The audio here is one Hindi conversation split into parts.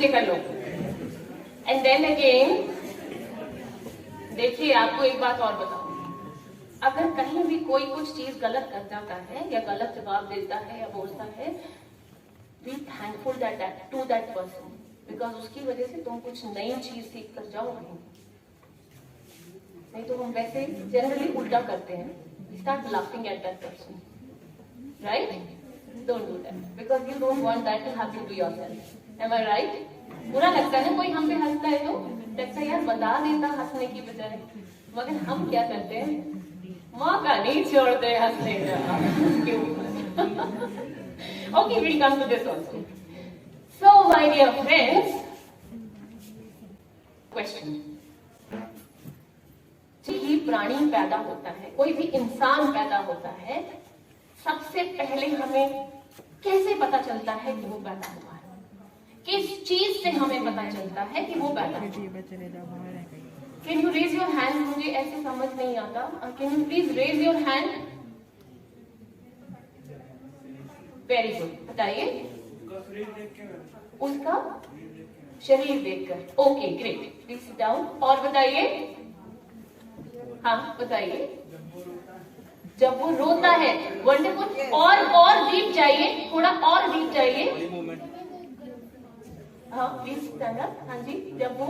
नीचे कर लो। एंड देन अगेन देखिए, आपको एक बात और बताऊं, अगर कहीं भी कोई कुछ चीज गलत कर जाता है या गलत जवाब देता है या बोलता है, be thankful to that person, because उसकी वजह से तुम कुछ नई चीज सीख कर जाओगे। नहीं तो हम वैसे जनरली उल्टा करते हैं, start laughing at that person, right? Don't do that, because you don't want that to happen to yourself. Am I right? बुरा लगता है ना कोई हम पे हंसता है तो लगता है यार बता देता हंसने की बजाय, मगर हम क्या करते हैं, मौका नहीं छोड़ते हंसने का। Okay, we'll come to this also. So my dear friends, question. ही प्राणी पैदा होता है, कोई भी इंसान पैदा होता है, सबसे पहले हमें कैसे पता चलता है कि वो पैदा हुआ है? किस चीज से हमें पता चलता है कि वो पैदा हुआ? Can you raise your hand? मुझे ऐसे समझ नहीं आता। Can you please raise your hand? Very good, बताइए। उसका शरीर देखकर। Okay, great, please sit down. और बताइए। हाँ बताइए। जब वो रोता है। वंडरफुल। और डीप जाइए, थोड़ा और डीप जाइए। हाँ प्लीज स्टैंड अप। हाँ जी, जब वो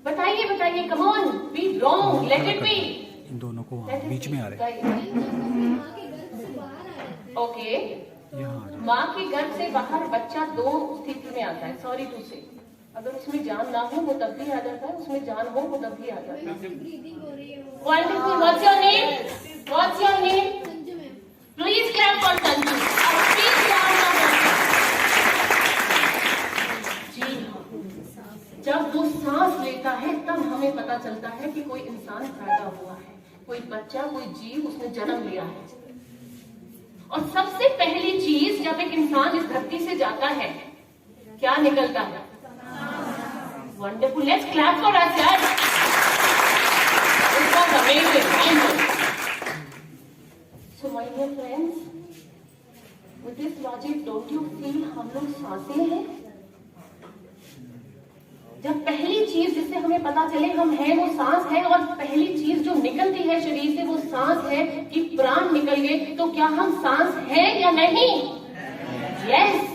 बताइए, come on, be wrong, let it be. इन दोनों को वहाँ बीच में आ रहे हैं। ओके, माँ के गर्भ से बाहर बच्चा दो स्थिति में आता है, सॉरी टू से। अगर उसमें जान ना हो वो तब भी आ जाता है, उसमें जान हो वो तब भी आ जाता है। Wonderful. What's your name? What's your name? Please clap for Sanju. जी, जब वो सांस लेता है तब हमें पता चलता है कि कोई इंसान पैदा हुआ है, कोई बच्चा, कोई जीव उसने जन्म लिया है। और सबसे पहली चीज जब एक इंसान इस धरती से जाता है, क्या निकलता है? Wonderful. Let's clap for ourselves. It was amazing. So my dear friends, with this logic, don't you feel हम लोग सांसें हैं? जब पहली चीज जिससे हमें पता चले हम हैं वो सांस है, और पहली चीज जो निकलती है शरीर से वो सांस है कि प्राण निकल गए, तो क्या हम सांस है या नहीं? यस।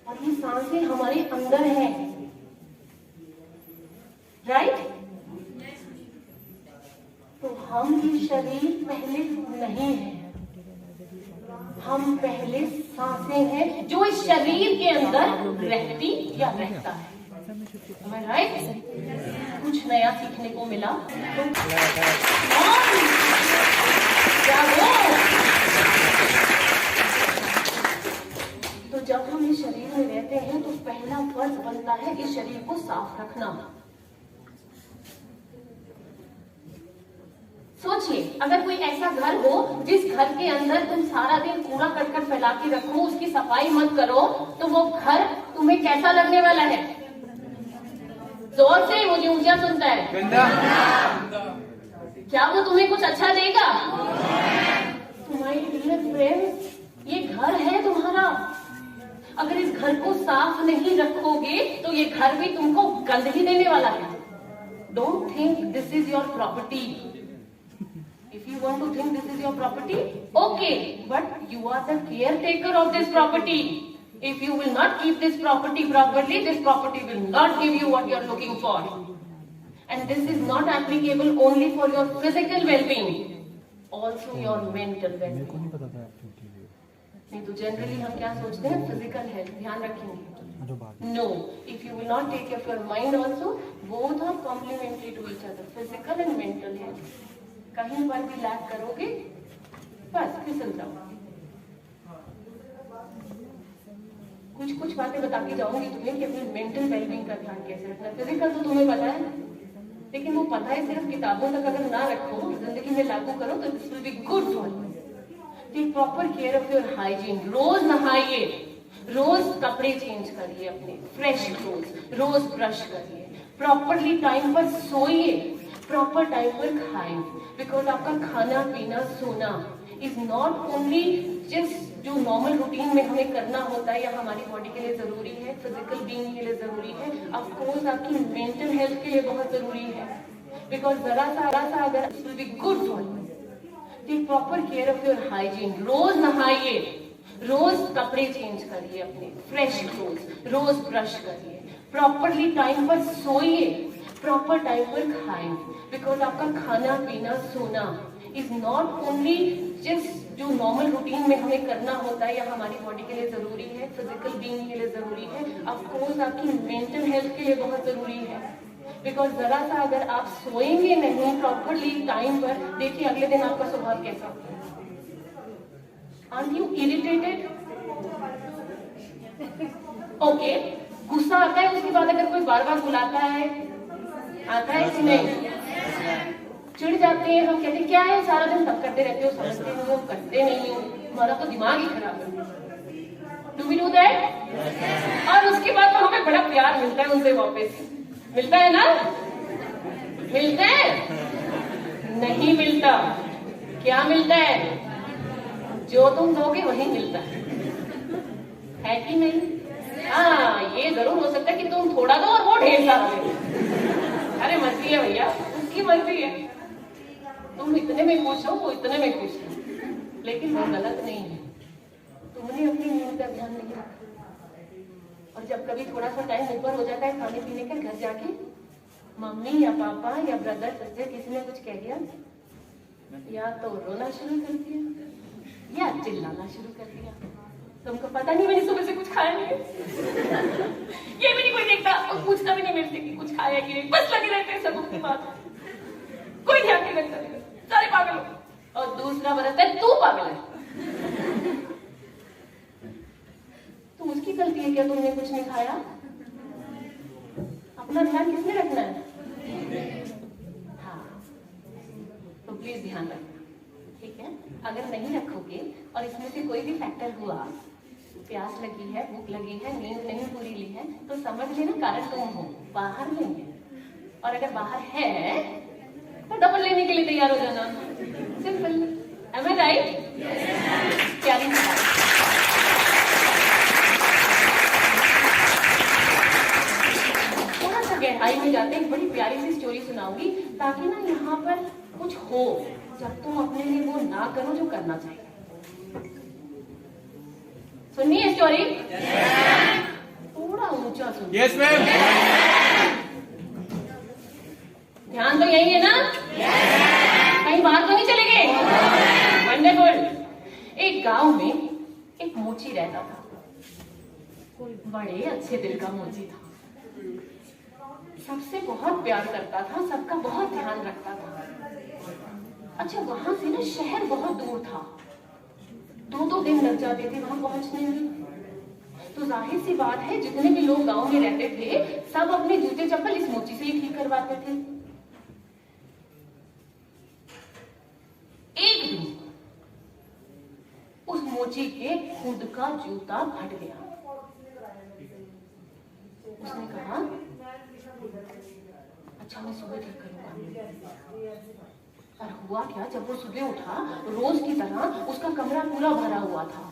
और ये सांसें हमारे अंदर हैं, राइट? तो हम ये शरीर पहले नहीं है, हम पहले सांसें हैं जो इस शरीर के अंदर रहती या रहता है, राइट? कुछ नया सीखने को मिला। तो क्या तो जब हम इस शरीर में रहते हैं तो पहला फर्ज बनता है इस शरीर को साफ रखना। सोचिए, अगर कोई ऐसा घर हो जिस घर के अंदर तुम सारा दिन कूड़ा करकट फैला के रखो, उसकी सफाई मत करो, तो वो घर तुम्हें कैसा लगने वाला है? जोर से, मुझे ऊंचा सुनता है। क्या वो तुम्हें कुछ अच्छा देगा? तुम्हारे डियर फ्रेंड्स, ये घर है तुम्हारा। अगर इस घर को साफ नहीं रखोगे तो ये घर भी तुमको गंद ही देने वाला है। Don't think this is your property. If you want to think this is your property, okay, but you are the caretaker of this property. If you will not keep this property properly, this property will not give you what you are looking for. And this is not applicable only for your physical well-being, also your mental well-being. नहीं तो जनरली हम क्या सोचते हैं? फिजिकल हेल्थ ध्यान रखेंगे। No, if you will not take care of your mind also, both are complementary to each other, physical and mental health. कहीं पर भी लैक करोगे बस फिसल जाओगे। कुछ बातें बता के जाऊंगी तुम्हें कि अपनी मेंटल वेलबींग का ध्यान कैसे रखना। फिजिकल तो तुम्हें पता है, लेकिन वो पता है सिर्फ किताबों तक अगर ना रखो, जिंदगी में लागू करो तो this will be good for you. Take proper care of your hygiene. रोज नहाइए, रोज कपड़े चेंज करिए अपने, फ्रेश क्लोथ, रोज ब्रश करिए, प्रॉपरली टाइम पर सोइए, प्रॉपर टाइम पर खाएं, बिकॉज आपका खाना पीना सोना इज नॉट ओनली जिस जो नॉर्मल रूटीन में हमें करना होता है या हमारी बॉडी के लिए जरूरी है, फिजिकल बीइंग के लिए जरूरी है, ऑफ कोर्स आपकी मेंटल हेल्थ के लिए बहुत जरूरी है। बिकॉज जरा सा अगर it will be good for you. Take proper care of your hygiene. रोज नहाइए, रोज कपड़े चेंज करिए अपने, फ्रेश क्लोथ, रोज ब्रश करिए, प्रॉपरली टाइम पर सोइए, प्रॉपर टाइम पर खाएं। बिकॉज आपका खाना पीना सोना इज नॉट ओनली जिस जो नॉर्मल रूटीन में हमें करना होता है या हमारी बॉडी के लिए जरूरी है, फिजिकल बीइंग के लिए जरूरी है, ऑफ कोर्स आपकी मेंटल हेल्थ के लिए बहुत जरूरी है। बिकॉज जरा सा अगर आप सोएंगे नहीं प्रॉपरली टाइम पर, देखिए अगले दिन आपका स्वभाव कैसा होता है। Are you irritated? ओके, गुस्सा आता है उसके बाद अगर कोई बार बार बुलाता है, आता है कि नहीं? चिढ़ जाते हैं, हम कहते हैं क्या है सारा दिन तब करते रहते हो, समझते नहीं हो, करते नहीं हो, हमारा तो दिमाग ही खराब है। Do we do that? और उसके बाद तो हमें बड़ा प्यार मिलता है उनसे वापस, मिलता है ना? मिलता है? नहीं मिलता। क्या मिलता है? जो तुम दोगे वही मिलता है कि नहीं? हाँ, ये जरूर हो सकता है कि तुम थोड़ा दो और वो ढेर सारा दे। अरे मर्जी है भैया, उसकी मर्जी है। तुम इतने में खुश हो, वो इतने में खुश है, लेकिन वो गलत नहीं है। तुमने अपनी नींद का ध्यान नहीं रखा, और जब कभी थोड़ा सा टाइम ऊपर हो जाता है खाने पीने का, घर जाके मम्मी या पापा या ब्रदर सिस्टर किसी ने कुछ कह दिया, या तो रोना शुरू कर दिया या चिल्लाना शुरू कर दिया। तुमको पता नहीं मैंने सुबह से कुछ खाया नहीं है। ये भी नहीं कोई देखता और पूछता भी नहीं मेरे से कि कुछ खाया कि नहीं, बस लगे रहते हैं सब अपनी बात, कोई ध्यान नहीं रखता, सारे पागल हो। और दूसरा बरसता है तू पागल है, तो उसकी गलती है क्या तुमने कुछ नहीं खाया? अपना ध्यान किसने रखना है? हाँ, तो प्लीज ध्यान रखना, ठीक है? अगर नहीं रखोगे और इसमें से कोई भी फैक्टर हुआ, प्यास लगी है, भूख लगी है, नींद नहीं पूरी ली है, तो समझ लेना कारण तुम हो, बाहर नहीं है। और अगर बाहर है तो डबल लेने के लिए तैयार हो जाना, सिंपल। M I right? प्यारी बात। थोड़ा सा गहराई में जाते एक बड़ी प्यारी सी स्टोरी सुनाऊंगी, ताकि ना यहाँ पर कुछ हो जब तुम अपने लिए वो ना करो जो करना चाहिए। सुनिए स्टोरी, थोड़ा ऊंचा सुनिए। Yes ma'am. ध्यान तो यही है ना? कहीं बाहर तो नहीं चले गए? वंडरफुल। एक गांव में एक मोची रहता था, बड़े अच्छे दिल का मोची था, सबसे बहुत प्यार करता था, सबका बहुत ध्यान रखता था। अच्छा, वहां से ना शहर बहुत दूर था, 2-2 दिन लग जाते थे वहां पहुंचने में। तो जाहिर सी बात है जितने भी लोग गांव में रहते थे सब अपने जूते चप्पल इस मोची से ही ठीक करवाते थे। एक दिन उस मोची के खुद का जूता फट गया। उसने कहा अच्छा मैं सुबह ठीक करूंगा। और हुआ क्या, जब वो सुबह उठा रोज की तरह उसका कमरा पूरा भरा हुआ था।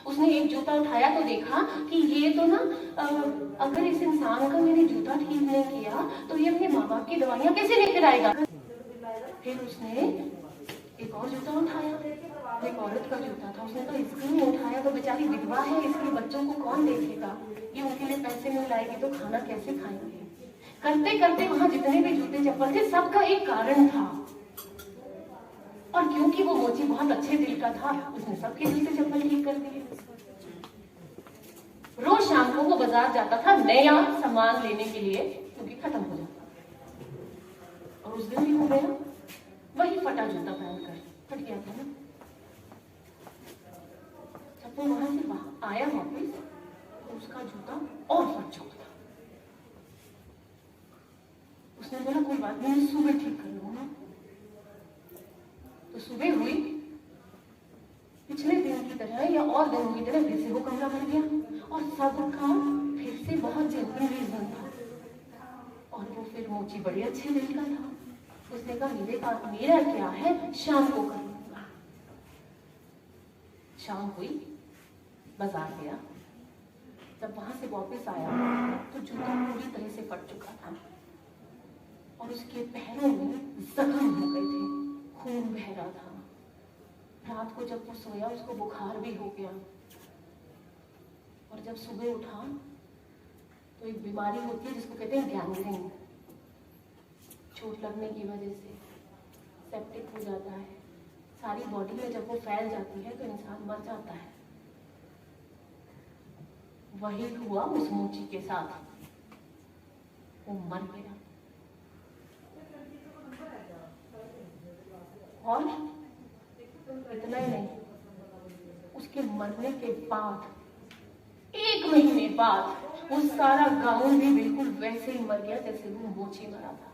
उसने एक जूता उठाया तो देखा कि ये तो ना अगर इस इंसान का मैंने जूता ठीक नहीं किया तो ये अपने माँ बाप की दवाइयां कैसे लेकर आएगा। फिर उसने एक और जूता उठाया, एक औरत का जूता था। उसने कहा इसको नहीं उठाया तो बेचारी विधवा है, इसके बच्चों को कौन देखेगा, ये उनके लिए पैसे नहीं लाएगी तो खाना कैसे खाएंगे। करते करते वहां जितने भी जूते चप्पल थे सबका एक कारण था, और क्योंकि वो मोची बहुत अच्छे दिल का था उसने सबके जूते चप्पल ठीक कर दिए। रोज शाम को वो बाजार जाता था नया सामान लेने के लिए, क्योंकि खत्म हो जाता। और उस दिन भी हो गया, वही फटा जूता पहनकर, फट गया था ना। जब वो वहां से आया वापिस तो उसका जूता और फट चुका था। उसने बोला कोई बात नहीं, मैं सुबह ठीक कर लूंगा। तो सुबह हुई, पिछले दिन की तरह या और दिनों की तरह फिर से वो कमरा भर गया और सबका फिर से बहुत जेन्युइन रीजन था। और वो फिर मोची बड़े अच्छे दिल का था। उसने कहा मेरा क्या है, शाम को कर लूंगा। शाम हुई, बाजार गया। जब वहां से वापस आया तो जूता पूरी तरह से फट चुका था और उसके पैरों में जख्म हो गए थे, खून बह रहा था। रात को जब वो सोया उसको बुखार भी हो गया और जब सुबह उठा तो एक बीमारी होती है जिसको कहते हैं गैंग्रीन। चोट लगने की वजह से सेप्टिक हो जाता है सारी बॉडी में। जब वो फैल जाती है तो इंसान मर जाता है। वही हुआ उस मोची के साथ, वो मर गया। और इतना ही नहीं, उसके मरने के बाद 1 महीने बाद वो सारा गांव भी बिल्कुल वैसे ही मर गया जैसे वो मोची मरा था।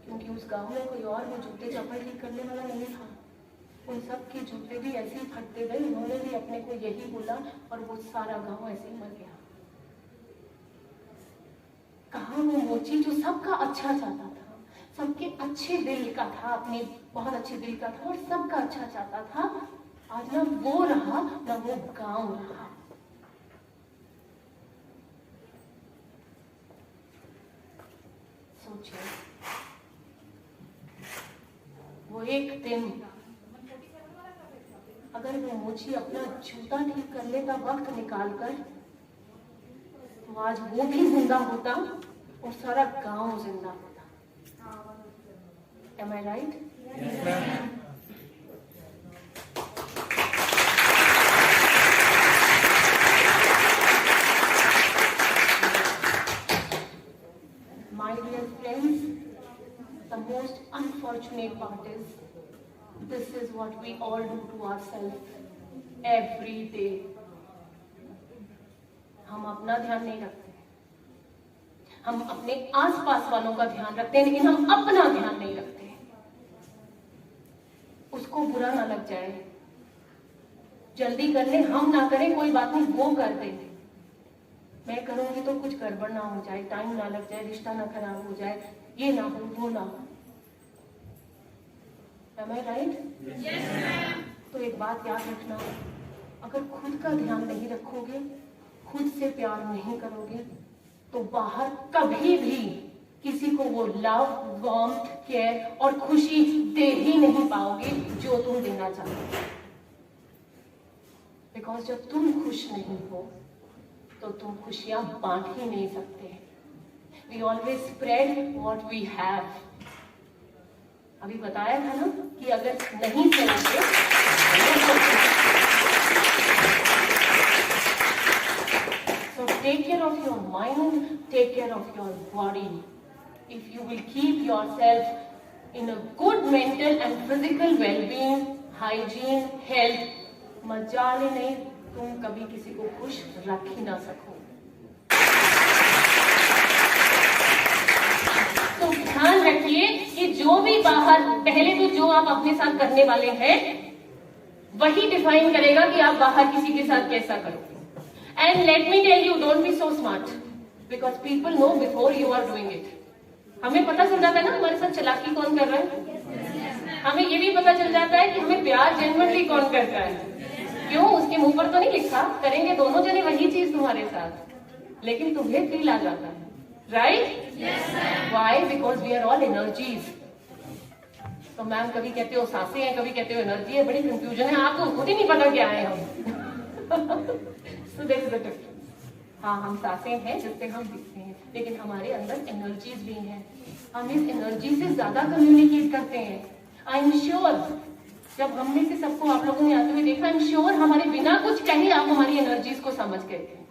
क्योंकि उस गांव में कोई और वो जूते चप्पल ठीक करने वाला नहीं था। उन सब के जूते भी ऐसे ही फटते गए, उन्होंने भी अपने को यही बोला और वो सारा गांव ऐसे ही मर गया। कहाँ वो मोची जो सबका अच्छा चाहता था, सबके अच्छे दिल का था, अपने बहुत अच्छे दिल का था और सबका अच्छा चाहता था, आज ना वो रहा ना वो गांव रहा। सोचिए, वो एक दिन अगर वो मोची अपना जूता ठीक कर लेता वक्त निकालकर, तो आज वो भी जिंदा होता और सारा गांव जिंदा होता। Am I right? Yes, ma'am. My dear friends, the most unfortunate part is, this is what we all do to ourselves every day. हम अपना ध्यान नहीं रखते, हम अपने आसपास वालों का ध्यान रखते हैं, लेकिन हम अपना ध्यान नहीं रखते। उसको बुरा ना लग जाए, जल्दी कर ले, हम ना करें कोई बात नहीं, वो कर दे। मैं करूंगी तो कुछ गड़बड़ ना हो जाए, टाइम ना लग जाए, रिश्ता ना खराब हो जाए, ये ना हो वो ना हो। Am I right? Yes, ma'am. तो एक बात याद रखना, अगर खुद का ध्यान नहीं रखोगे, खुद से प्यार नहीं करोगे, तो बाहर कभी भी किसी को वो लव, वार्मथ, केयर और खुशी दे ही नहीं पाओगे जो तुम देना चाहते हो। बिकॉज जब तुम खुश नहीं हो तो तुम खुशियां बांट ही नहीं सकते। We always spread what we have. अभी बताया था ना कि अगर नहीं चलोगे so take care of your mind, take care of your body. If you will keep yourself in a good mental and physical well-being, hygiene, health, मजाले नहीं, तुम कभी किसी को खुश रख ही ना सको। तो ध्यान रखिए कि जो भी बाहर, पहले तो जो आप अपने साथ करने वाले हैं वही डिफाइन करेगा कि आप बाहर किसी के साथ कैसा करोगे। And let me tell you, don't be so smart, because people know before you are doing it. हमें पता चल जाता है ना हमारे साथ चालाकी कौन कर रहा है। हमें ये भी पता चल जाता है कि हमें प्यार जेन्युइनली कौन करता है। क्यों? उसके मुंह पर तो नहीं लिखा, करेंगे दोनों जने वही चीज तुम्हारे साथ, लेकिन तुम्हें फील आ जाता है, right? Why? Because we are all energies. तो मैम कभी कहते हो सांसें हैं, कभी कहते हो एनर्जी है, बड़ी कंफ्यूजन है, आपको खुद ही नहीं पता क्या है हम। So there is a difference. हाँ, हम सांसें हैं जिससे हम दिखते हैं, लेकिन हमारे अंदर एनर्जीज भी हैं। हम इस एनर्जी से ज्यादा कम्युनिकेट करते हैं। आई एम श्योर जब हम में से सबको आप लोगों ने आते हुए देखा, आई एम श्योर हमारे बिना कुछ कहे आप हमारी एनर्जीज को समझ गए थे।